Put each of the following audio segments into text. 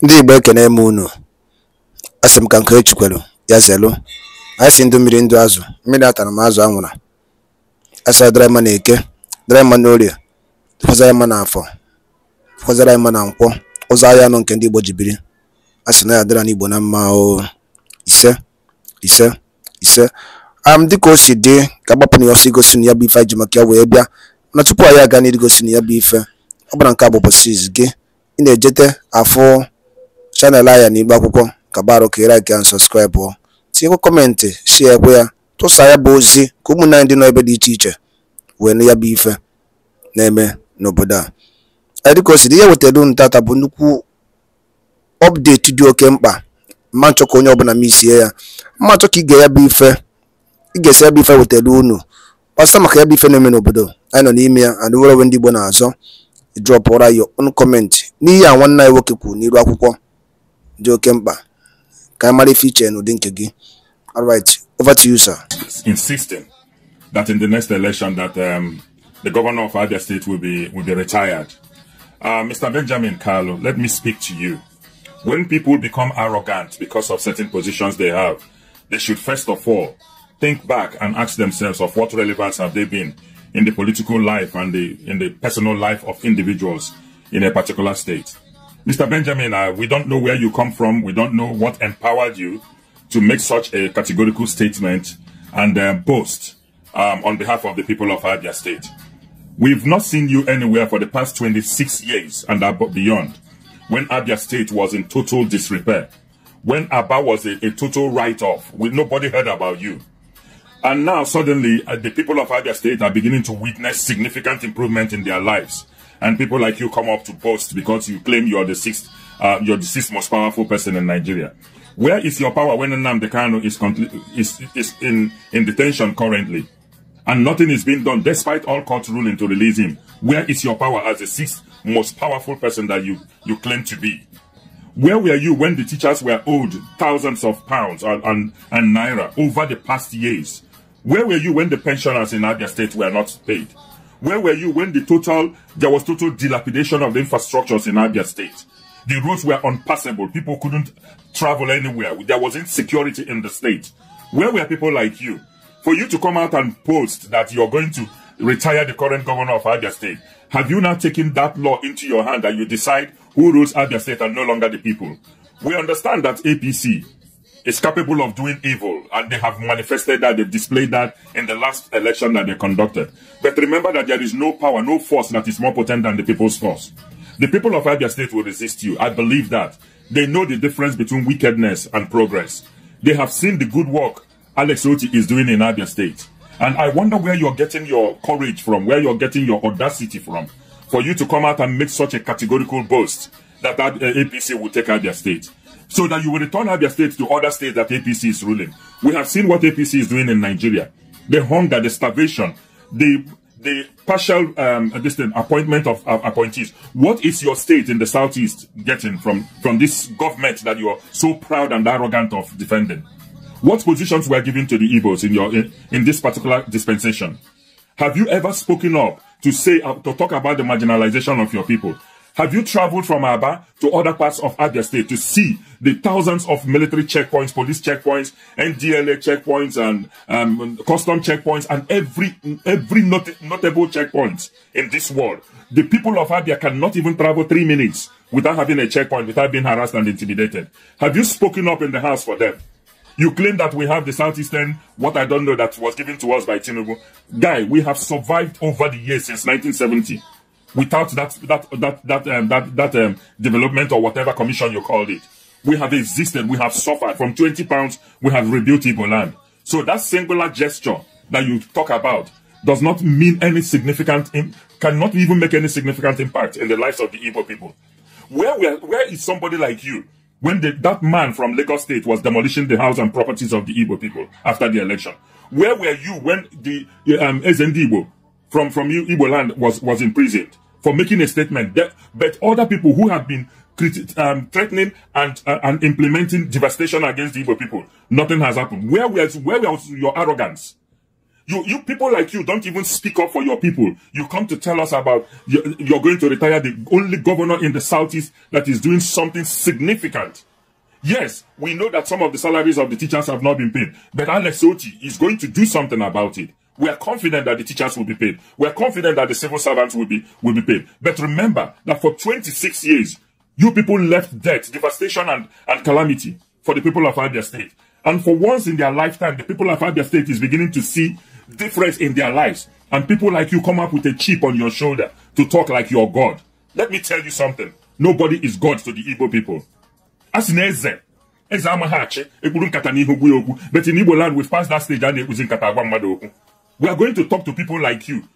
Ndị Igbo ekene m unu. Asị m ka nke echikwelu ya zelu. Anyị si ndụ mmiri ndụ azụ, mmiri atara m azụ anwụra. Asa dịrị mma na eke, dịrị mma na orie, dịkwazara mma na afọ, dịkwazara mma na nkwọ, ụzọ ahịa anọ nke ndị Igbo ji biri. Asị na ya dịrị n'Igbo na mma o. Ise, ise, ise. Dịka o si dị ka agbapụ na ọsọ igosi na ya bụ ife anyị ji maka ya wee bịa. Na tupu anyị aga n'igosi na ya bụ ife, ọ bụla nke a bụ ụbọchị izu gị. Ị na-ejete afọ channel aya na Igbo akwụkwọ ka baro ka like and subscribe o. Tinyekwa kọmentị, share kwa ya, tụsa ya bụ ozi ka ụmụnne ndị nọ ebe dị iche iche wee nụ ya bụ ife na-eme n'obodo a. Dịka o si dị, ihe wetara unu tata bụ nnukwu update dị oke mkpa. Mma nchọ ka onye ọbụla m isie ya, mma nchọ ka ige ya bụ ife, ị ga-esi ya bụ ife wetara unu gbasa maka ya bụ ife na-eme n'obodo anyị nọ n'ime ya. And were ndị Igbo na-azọ drop ụra yo on comment n'ihe a nwanne anyị nwoke kwuru n'iru akwụkwọ dị oke mkpa ka anyị mara ife iche n'ụdị nke gị. All right, over to you, sir. Insisting that in the next election that the governor of Abia State will be retired. Mr. Benjamin Kalu, let me speak to you. When people become arrogant because of certain positions they have, they should first of all think back and ask themselves of what relevance have they been in the political life and in the personal life of individuals in a particular state. Mr. Benjamin, we don't know where you come from. We don't know what empowered you to make such a categorical statement and boast on behalf of the people of Abia State. We've not seen you anywhere for the past 26 years and beyond, when Abia State was in total disrepair, when Aba was a total write-off, nobody heard about you. And now suddenly the people of Abia State are beginning to witness significant improvement in their lives. And people like you come up to boast because you claim you're the sixth most powerful person in Nigeria. Where is your power when Nnamdi Kanu is in detention currently? And nothing is being done despite all court ruling to release him. Where is your power as the sixth most powerful person that you claim to be? Where were you when the teachers were owed thousands of pounds and naira over the past years? Where were you when the pensioners in Abia State were not paid? Where were you when there was total dilapidation of the infrastructures in Abia State? The roads were unpassable. People couldn't travel anywhere. There was insecurity in the state. Where were people like you? For you to come out and post that you're going to retire the current governor of Abia State, have you now taken that law into your hand and you decide who rules Abia State and no longer the people? We understand that APC is capable of doing evil, and they have manifested that, they've displayed that in the last election that they conducted. But remember that there is no power, no force that is more potent than the people's force. The people of Abia State will resist you. I believe that. They know the difference between wickedness and progress. They have seen the good work Alex Oti is doing in Abia State. And I wonder where you're getting your courage from, where you're getting your audacity from, for you to come out and make such a categorical boast that APC will take Abia State, so that you will return Abia State to other states that APC is ruling. We have seen what APC is doing in Nigeria. The hunger, the starvation, the partial appointment of appointees. What is your state in the southeast getting from this government that you are so proud and arrogant of defending? What positions were given to the Igbos in this particular dispensation? Have you ever spoken up to talk about the marginalization of your people? Have you traveled from Aba to other parts of Abia State to see the thousands of military checkpoints, police checkpoints, NDLA checkpoints, and custom checkpoints, and every notable checkpoint in this world? The people of Abia cannot even travel 3 minutes without having a checkpoint, without being harassed and intimidated. Have you spoken up in the house for them? You claim that we have the Southeastern, what I don't know, that was given to us by Tinubu. Guy, we have survived over the years since 1970. Without that development or whatever commission you called it. We have existed, we have suffered. From 20 pounds, we have rebuilt Igbo land. So that singular gesture that you talk about does not mean any significant, cannot even make any significant impact in the lives of the Igbo people. Where is somebody like you when that man from Lagos State was demolishing the house and properties of the Igbo people after the election? Where were you when the Igbo from Igbo land was imprisoned for making a statement? But other people who have been threatening and implementing devastation against the Igbo people, nothing has happened. Where was your arrogance? You people like you don't even speak up for your people. You come to tell us about you're going to retire the only governor in the Southeast that is doing something significant. Yes, we know that some of the salaries of the teachers have not been paid, but Alex Oti is going to do something about it. We are confident that the teachers will be paid. We are confident that the civil servants will be paid. But remember that for 26 years, you people left death, devastation, and calamity for the people of Abia State. And for once in their lifetime, the people of Abia State is beginning to see difference in their lives. And people like you come up with a chip on your shoulder to talk like you're God. Let me tell you something. Nobody is God to the Igbo people. As in Eze, but in Igbo land, we've passed that stage and we are going to talk to people like you.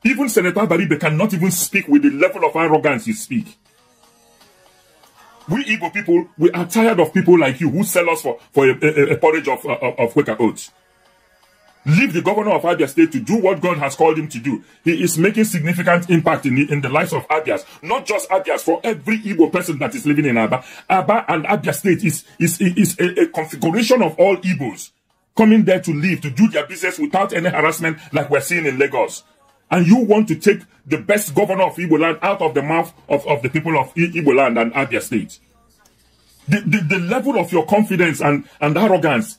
Even Senator Baribe cannot even speak with the level of arrogance you speak. We Igbo people, we are tired of people like you who sell us for a porridge of Quaker oats. Leave the governor of Abia State to do what God has called him to do. He is making significant impact in the lives of Abias. Not just Abias, for every Igbo person that is living in Aba. Aba and Abia State is a configuration of all Igbos coming there to live, to do their business without any harassment like we're seeing in Lagos. And you want to take the best governor of Igbo land out of the mouth of the people of Igbo land and Abia State. The level of your confidence and arrogance,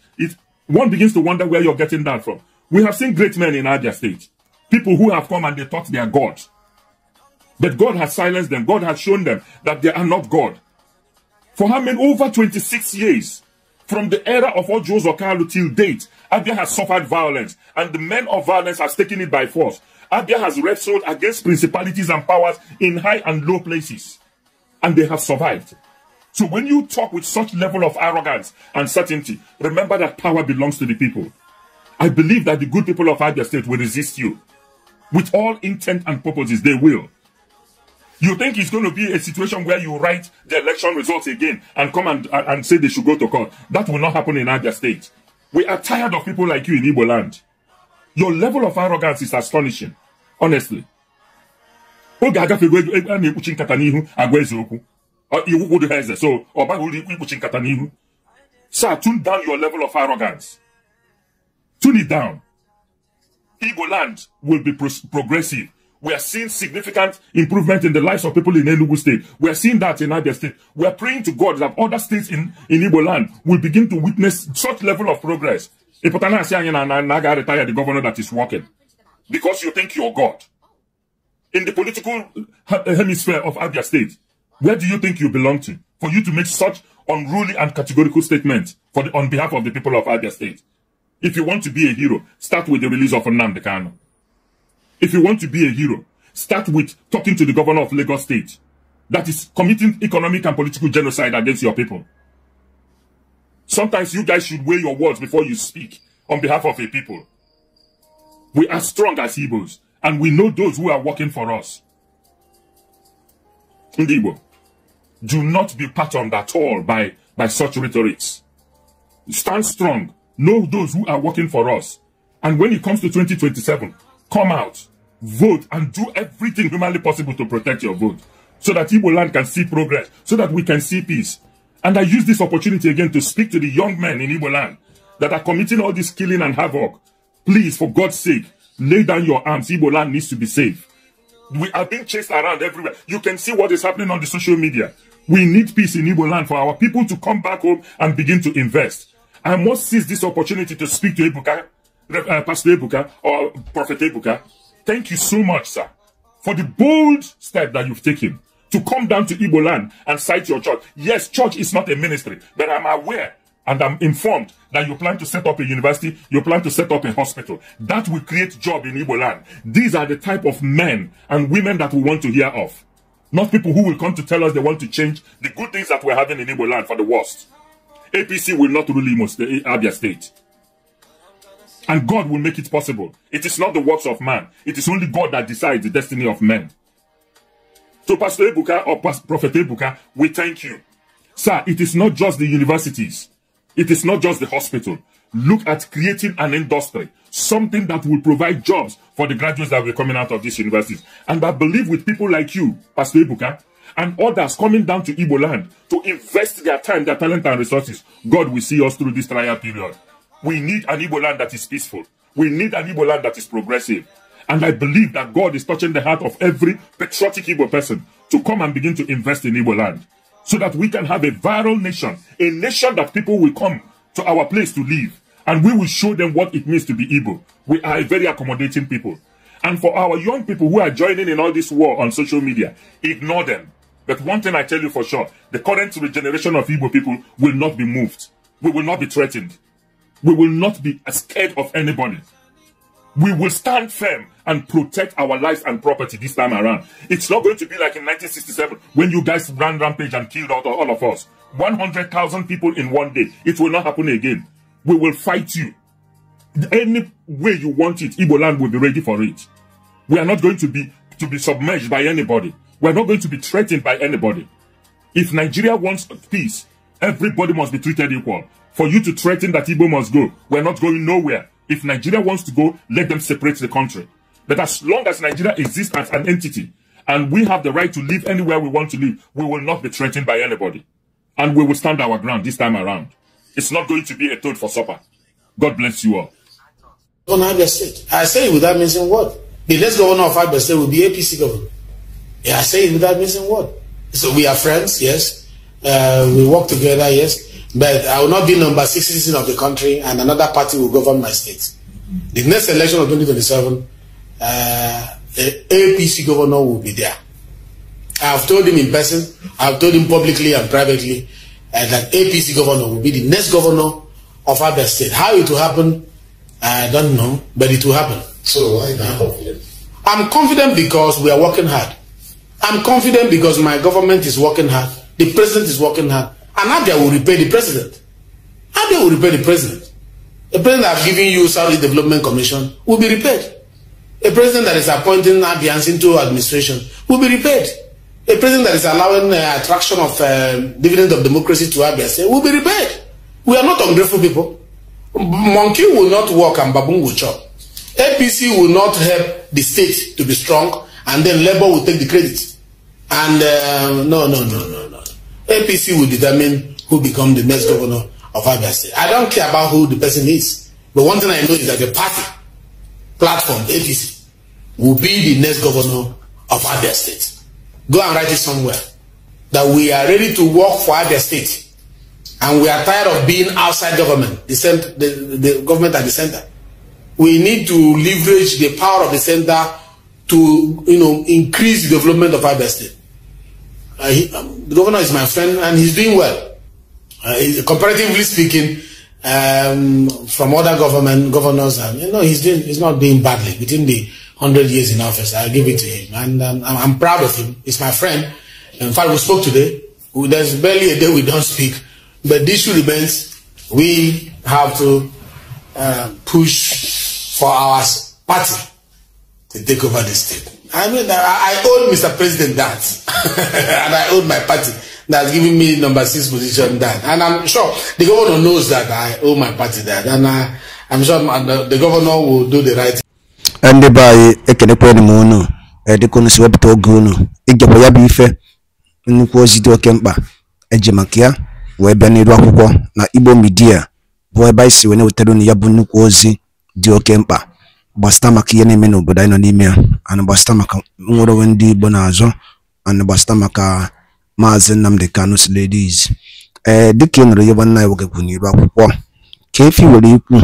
one begins to wonder where you're getting that from. We have seen great men in Abia State. People who have come and they thought they are God. But God has silenced them. God has shown them that they are not God. For how many? Over 26 years. From the era of Ojo Kalu till date, Abia has suffered violence. And the men of violence has taken it by force. Abia has wrestled against principalities and powers in high and low places. And they have survived. So when you talk with such level of arrogance and certainty, remember that power belongs to the people. I believe that the good people of Abia State will resist you. With all intent and purposes, they will. You think it's going to be a situation where you write the election results again and come and say they should go to court? That will not happen in Abia State. We are tired of people like you in Igbo land. Your level of arrogance is astonishing. Honestly. So, sir, tune down your level of arrogance. Tune it down. Igbo land will be progressive. We are seeing significant improvement in the lives of people in Enugu State. We are seeing that in Abia State. We are praying to God that other states in Igbo land will begin to witness such level of progress. The governor that is working. Because you think you're God. In the political hemisphere of Abia State, where do you think you belong to? For you to make such unruly and categorical statements on behalf of the people of Abia State. If you want to be a hero, start with the release of Nnamdi Kanu. If you want to be a hero, start with talking to the governor of Lagos State that is committing economic and political genocide against your people. Sometimes you guys should weigh your words before you speak on behalf of a people. We are strong as Igbos, and we know those who are working for us. Igbo, do not be patterned at all by such rhetorics. Stand strong. Know those who are working for us. And when it comes to 2027, come out, vote, and do everything humanly possible to protect your vote. So that Igbo land can see progress. So that we can see peace. And I use this opportunity again to speak to the young men in Igbo land that are committing all this killing and havoc. Please, for God's sake, lay down your arms. Igbo land needs to be safe. We are being chased around everywhere. You can see what is happening on the social media. We need peace in Igbo land for our people to come back home and begin to invest. I must seize this opportunity to speak to Ebuka, Pastor Ebuka, or Prophet Ebuka. Thank you so much, sir, for the bold step that you've taken to come down to Igbo land and cite your church. Yes, church is not a ministry, but I'm aware and I'm informed that you plan to set up a university, you plan to set up a hospital. That will create job in Igbo land. These are the type of men and women that we want to hear of. Not people who will come to tell us they want to change the good things that we're having in Igbo land for the worst. APC will not rule Abia State. And God will make it possible. It is not the works of man. It is only God that decides the destiny of men. So Pastor Ebuka or Prophet Ebuka, we thank you. Sir, it is not just the universities. It is not just the hospital. Look at creating an industry. Something that will provide jobs for the graduates that will be coming out of these universities. And I believe with people like you, Pastor Ebuka, and others coming down to Igbo land to invest their time, their talent and resources, God will see us through this trial period. We need an Igbo land that is peaceful. We need an Igbo land that is progressive. And I believe that God is touching the heart of every patriotic Igbo person to come and begin to invest in Igbo land, so that we can have a viral nation, a nation that people will come to our place to live, and we will show them what it means to be Igbo. We are a very accommodating people. And for our young people who are joining in all this war on social media, ignore them. But one thing I tell you for sure, the current generation of Igbo people will not be moved. We will not be threatened. We will not be scared of anybody. We will stand firm and protect our lives and property this time around. It's not going to be like in 1967 when you guys ran rampage and killed all of us. 100,000 people in one day. It will not happen again. We will fight you. Any way you want it, Igbo land will be ready for it. We are not going to be submerged by anybody. We are not going to be threatened by anybody. If Nigeria wants peace, everybody must be treated equal. For you to threaten that Igbo must go, we are not going nowhere. If Nigeria wants to go, let them separate the country. But as long as Nigeria exists as an entity, and we have the right to live anywhere we want to live, we will not be threatened by anybody. And we will stand our ground this time around. It's not going to be a toad for supper. God bless you all. On Abia State. I say it without missing word. The next governor of Abia State will be APC governor. Yeah, I say it without missing word. So we are friends, yes. We work together, yes. But I will not be number 6 citizen of the country and another party will govern my state. The next election of 2027, the APC governor will be there. I have told him in person, I have told him publicly and privately that APC governor will be the next governor of Abia State. How it will happen, I don't know, but it will happen. So why are you confident? I'm confident because we are working hard. I'm confident because my government is working hard. The president is working hard. And Abia will repay the president. Abia will repay the president. The president that have given you Saudi Development Commission will be repaid. A president that is appointing Abians into administration will be repaid. A president that is allowing attraction of dividend of democracy to Abia State will be repaid. We are not ungrateful people. Monkey will not work and baboon will chop. APC will not help the state to be strong and then Labour will take the credit. And no. APC will determine who becomes the next governor of Abia State. I don't care about who the person is. But one thing I know is that the party platform, APC, will be the next governor of Abia State. Go and write it somewhere. That we are ready to work for Abia State. And we are tired of being outside government, the government at the center. We need to leverage the power of the center to, increase the development of Abia State. The governor is my friend and he's doing well. Comparatively speaking, from other governors, he's not doing badly within the 100 years in office. I give it to him, and I'm proud of him. He's my friend. In fact, we spoke today. There's barely a day we don't speak. But the issue remains: we have to push for our party to take over the state. I mean, I owe Mr. President that, and I owe my party that's giving me number 6 position that, and I'm sure the governor knows that I owe my party that, and I'm sure the governor will do the right thing. And by ekenekwe ni mono edikono si webito ogono igebo ya bi ife nnukwu ozi dị oke mkpa ejemakia wee bịa n'iru akwụkwọ na Igbo media bụ ebe isi wee na-wetara ya bụ nnukwu ozi dị oke mkpa gbasata maka ihe na-eme n'obodo anyị nọ n'ime ya, ana gbasata maka nwere onwe ndị Igbo na-azọ, ana gbasata maka Maazị Nnamdi Kanu ladies. Dịka ị nụrụ ihe nwanne anyị nwoke kwuru n'iru akwụkwọ ka efi were ikwu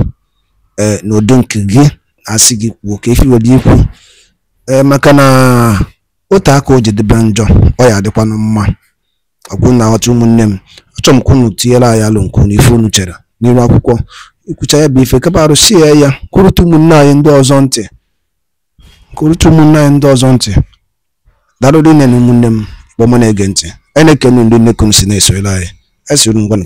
n'ụdị nke gị asị gị kwuo ka efi were ikwu maka na otu aka o jedebe njọ ọ ya adịkwanụ mma. Ọgwụ na ọtụ ụmụnne m achọ m kwunu tinyere anyị alụ nkwu na ife unu chere n'iru akwụkwọ ikwucha ya bụ ife kapa arụsie ya kwurutu ụmụnne anyị ndị ọzọ ntị darụrụ nne na ụmụnne m bụ mụ na-ege ntị. Enekenu ndị nnekwu m si na-esoyere anyị esiri ngwa